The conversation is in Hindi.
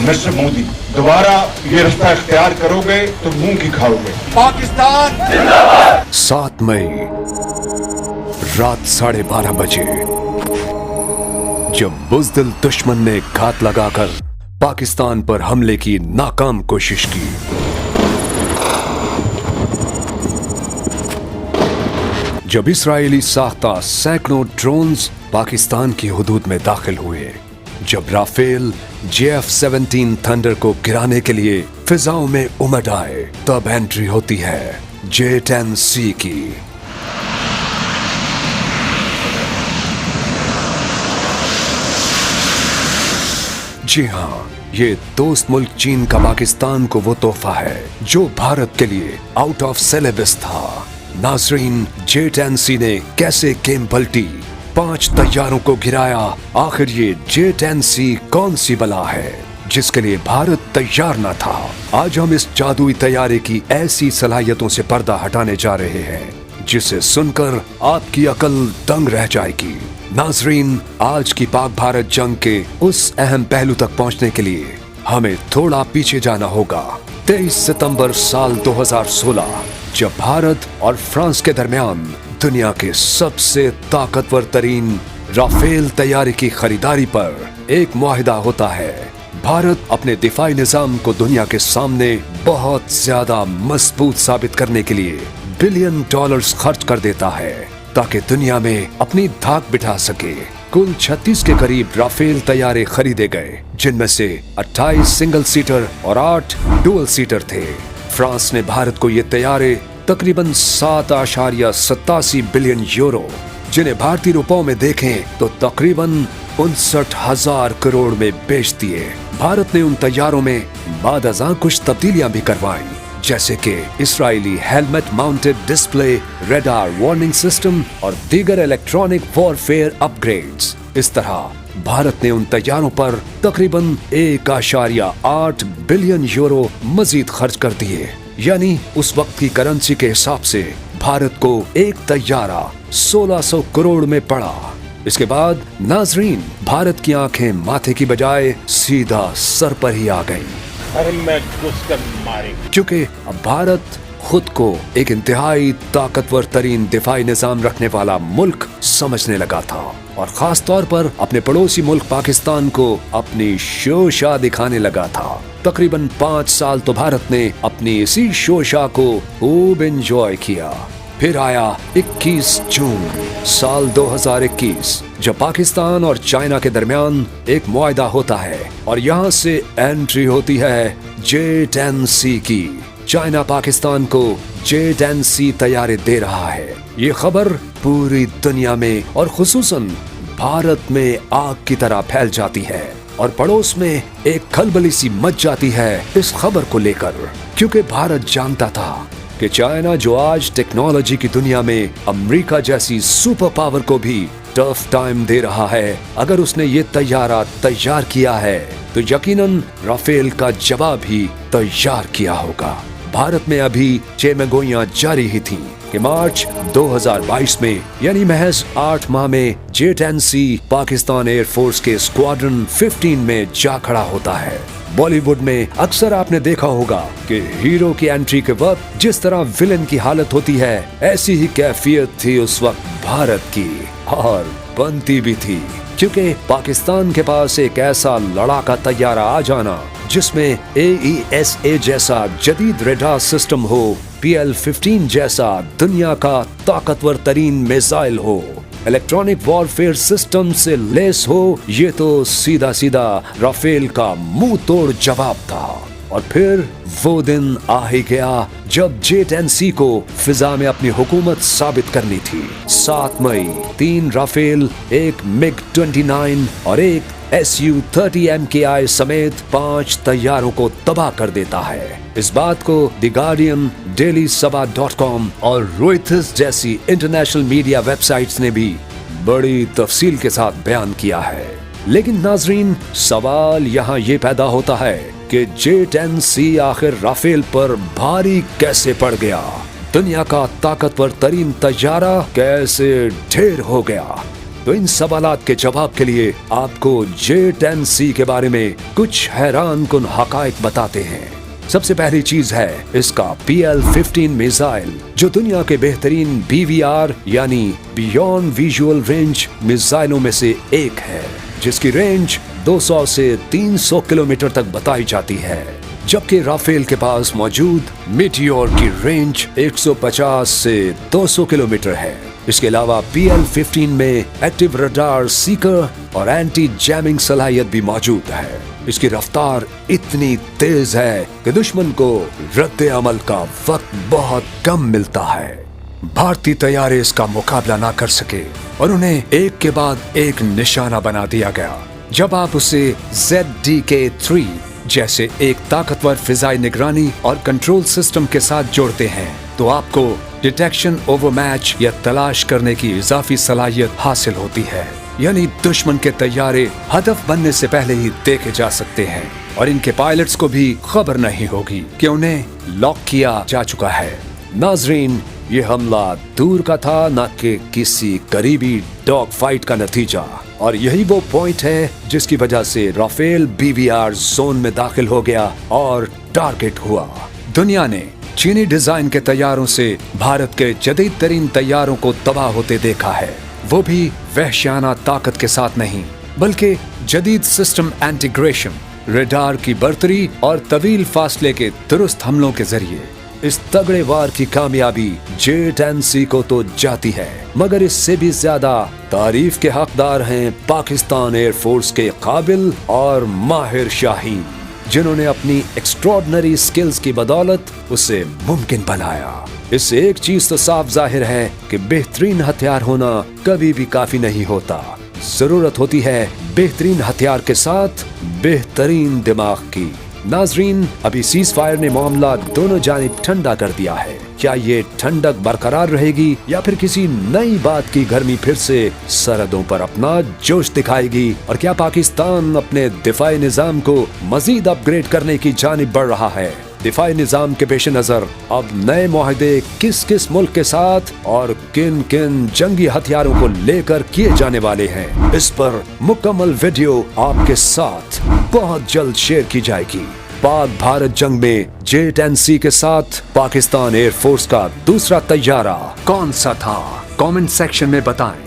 मिस्टर मोदी, दोबारा ये रास्ता इख्तियार करोगे तो मुंह की खाओगे। पाकिस्तान 7 मई रात 12:30 बजे जब बुज़दिल दुश्मन ने घात लगाकर पाकिस्तान पर हमले की नाकाम कोशिश की, जब इस्राएली साख्ता सैकड़ों ड्रोन्स पाकिस्तान की हुदूद में दाखिल हुए, जब राफेल JF-17 थंडर को गिराने के लिए फिजाओं में उमड़ आए, तब एंट्री होती है J-10C की। जी हाँ, ये दोस्त मुल्क चीन का पाकिस्तान को वो तोहफा है जो भारत के लिए आउट ऑफ सिलेबस था। नाजरीन, J-10C ने कैसे गेम पलटी, 5 तैयारों को गिराया। आखिर ये J-10C कौन सी बला है जिसके लिए भारत तैयार न था? आज हम इस जादुई तैयारे की ऐसी सलाहियतों से पर्दा हटाने जा रहे हैं जिसे सुनकर आपकी अकल दंग रह जाएगी। नाजरीन, आज की पाक भारत जंग के उस अहम पहलू तक पहुंचने के लिए हमें थोड़ा पीछे जाना होगा। 23 सितंबर साल 2016, जब भारत और फ्रांस के दरमियान दुनिया के सबसे ताकतवर तरीन राफेल तैयारी की खरीदारी पर एक मुआहिदा होता है। भारत अपने दिफाई निजाम को दुनिया के सामने बहुत ज्यादा मजबूत साबित करने के लिए $बिलियन खर्च कर देता है ताकि दुनिया में अपनी धाक बिठा सके। कुल 36 के करीब राफेल तैयारे खरीदे गए, जिनमें से 28 सिंगल सीटर और 8 डुअल सीटर थे। फ्रांस ने भारत को ये तैयारे तकरीबन 7.87 बिलियन यूरो, जिन्हें भारतीय रुपयों में देखें तो तकरीबन 59,000 करोड़ में बेच दिए। भारत ने उन तैयारों में बादअज़ां कुछ तब्दीलियां भी करवाई, जैसे कि Israeli helmet mounted display, radar warning system और दीगर इलेक्ट्रॉनिक वॉरफेयर अपग्रेड्स। इस तरह भारत ने उन तैयारों पर तकरीबन 1.8 बिलियन यूरो मजीद खर्च कर दिए। यानी उस वक्त की करेंसी के हिसाब से भारत को एक तैयारा 1600 करोड़ में पड़ा। इसके बाद नाजरीन, भारत की आंखें माथे की बजाय सीधा सर पर ही आ गईं। अरे मैं घुसकर मारेंगे, क्योंकि अब भारत खुद को एक इंतहाई ताकतवर तरीन दिफाई निजाम रखने वाला मुल्क समझने लगा था और खास तौर पर अपने पड़ोसी मुल्क पाकिस्तान को अपनी शोशा दिखाने लगा था। तकरीबन 5 साल तो भारत ने अपनी इसी शोशा को खूब एंजॉय किया। फिर आया 21 जून साल 2021, जब पाकिस्तान और चाइना के दरमियान एक मुआहिदा होता है और यहाँ से एंट्री होती है J-10C की। चाइना पाकिस्तान को J-10C तैयारे दे रहा है। ये खबर पूरी दुनिया में और खुसूसन भारत में आग की तरह फैल जाती है और पड़ोस में एक खलबली सी मच जाती है इस खबर को लेकर, क्योंकि भारत जानता था कि चाइना, जो आज टेक्नोलॉजी की दुनिया में अमेरिका जैसी सुपर पावर को भी टफ टाइम दे रहा है, अगर उसने ये तैयारा तैयार किया है तो यकीनन राफेल का जवाब भी तैयार किया होगा। भारत में अभी चेमगोइयां जारी ही थीं कि मार्च 2022 में, यानी महज 8 माह में, J-10C पाकिस्तान एयरफोर्स के स्क्वाड्रन 15 में जा खड़ा होता है। बॉलीवुड में अक्सर आपने देखा होगा कि हीरो की एंट्री के वक्त जिस तरह विलेन की हालत होती है, ऐसी ही कैफियत थी उस वक्त भारत की, और बनती भी थी, क्योंकि पाकिस्तान के पास एक ऐसा लड़ाका तैयारा आ जाना जिसमें AESA जैसा जदीद रेडार सिस्टम हो, PL-15 जैसा दुनिया का ताकतवर तरीन मिसाइल हो, इलेक्ट्रॉनिक वॉरफेयर सिस्टम से लेस हो, ये तो सीधा सीधा राफेल का मुंह तोड़ जवाब था। और फिर वो दिन आ ही गया जब J-10C को फिजा में अपनी हुकूमत साबित करनी थी। 7 मई 3 राफेल, एक MiG-29 और एक Su-30 MKI समेत 5 तैयारों को तबाह कर देता है। इस बात को द गार्डियन, dailysabah.com और रोइटर्स जैसी इंटरनेशनल मीडिया वेबसाइट्स ने भी बड़ी तफसील के साथ बयान किया है। लेकिन नाजरीन, सवाल यहाँ ये पैदा होता है कि J-10C आखिर राफेल पर भारी कैसे पड़ गया? दुनिया का ताकतवर तरीन तैयारा कैसे ढेर हो गया? तो इन सवालात के जवाब के लिए आपको J-10C के बारे में कुछ हैरान कुन हकायक बताते हैं। सबसे पहली चीज है इसका PL-15 मिसाइल, जो दुनिया के बेहतरीन BVR यानी बियॉन्ड विजुअल रेंज मिसाइलों में से एक है, जिसकी रेंज 200 से 300 किलोमीटर तक बताई जाती है, जबकि राफेल के पास मौजूद मीटियोर की रेंज 150 से 200 किलोमीटर है। इसके अलावा PL-15 में एक्टिव रडार सीकर और एंटी जैमिंग सलाहियत भी मौजूद है। इसकी रफ्तार इतनी तेज है कि दुश्मन को रद्द अमल का वक्त बहुत कम मिलता है। भारतीय तैयारे इसका मुकाबला ना कर सके और उन्हें एक के बाद एक निशाना बना दिया गया। जब आप उसे ZDK-3 जैसे एक ताकतवर फिजाई निगरानी और कंट्रोल सिस्टम के साथ जोड़ते हैं, तो आपको डिटेक्शन ओवरमैच या तलाश करने की इजाफी सलाहियत हासिल होती है। यानी दुश्मन के तैयारे हदफ बनने से पहले ही देखे जा सकते हैं और इनके पायलट्स को भी खबर नहीं होगी कि उन्हें लॉक किया जा चुका है। नाजरीन, ये हमला दूर का था, न कि किसी करीबी डॉग फाइट का नतीजा, और यही वो पॉइंट है जिसकी वजह से राफेल BVR जोन में दाखिल हो गया और टारगेट हुआ। दुनिया ने चीनी डिजाइन के तैयारों से भारत के जदीद तरीन तैयारों को तबाह होते देखा है, वो भी वहशियाना ताकत के साथ नहीं, बल्कि जदीद सिस्टम इंटीग्रेशन, रडार की बर्तरी और तवील फासले के दुरुस्त हमलों के जरिए। इस तगड़े वार की कामयाबी J-10C को तो जाती है, मगर इससे भी ज्यादा तारीफ के हकदार हैं पाकिस्तान एयरफोर्स के काबिल और माहिर शाहीन, जिन्होंने अपनी एक्स्ट्रॉर्डिनरी स्किल्स की बदौलत उसे मुमकिन बनाया। इससे एक चीज तो साफ जाहिर है कि बेहतरीन हथियार होना कभी भी काफी नहीं होता। जरूरत होती है बेहतरीन हथियार के साथ बेहतरीन दिमाग की। नाजरीन, अभी सीज फायर ने मामला दोनों जानिब ठंडा कर दिया है। क्या ये ठंडक बरकरार रहेगी या फिर किसी नई बात की गर्मी फिर से सरहदों पर अपना जोश दिखाएगी, और क्या पाकिस्तान अपने दिफाई निजाम को मजीद अपग्रेड करने की जानिब बढ़ रहा है? दिफाई निजाम के पेश नजर अब नए मुआहदे किस किस मुल्क के साथ और किन किन जंगी हथियारों को लेकर किए जाने वाले हैं, इस पर मुकम्मल वीडियो आपके साथ बहुत जल्द शेयर की जाएगी। पाक भारत जंग में J-10C के साथ पाकिस्तान एयरफोर्स का दूसरा तैयारा कौन सा था? कमेंट सेक्शन में बताएं।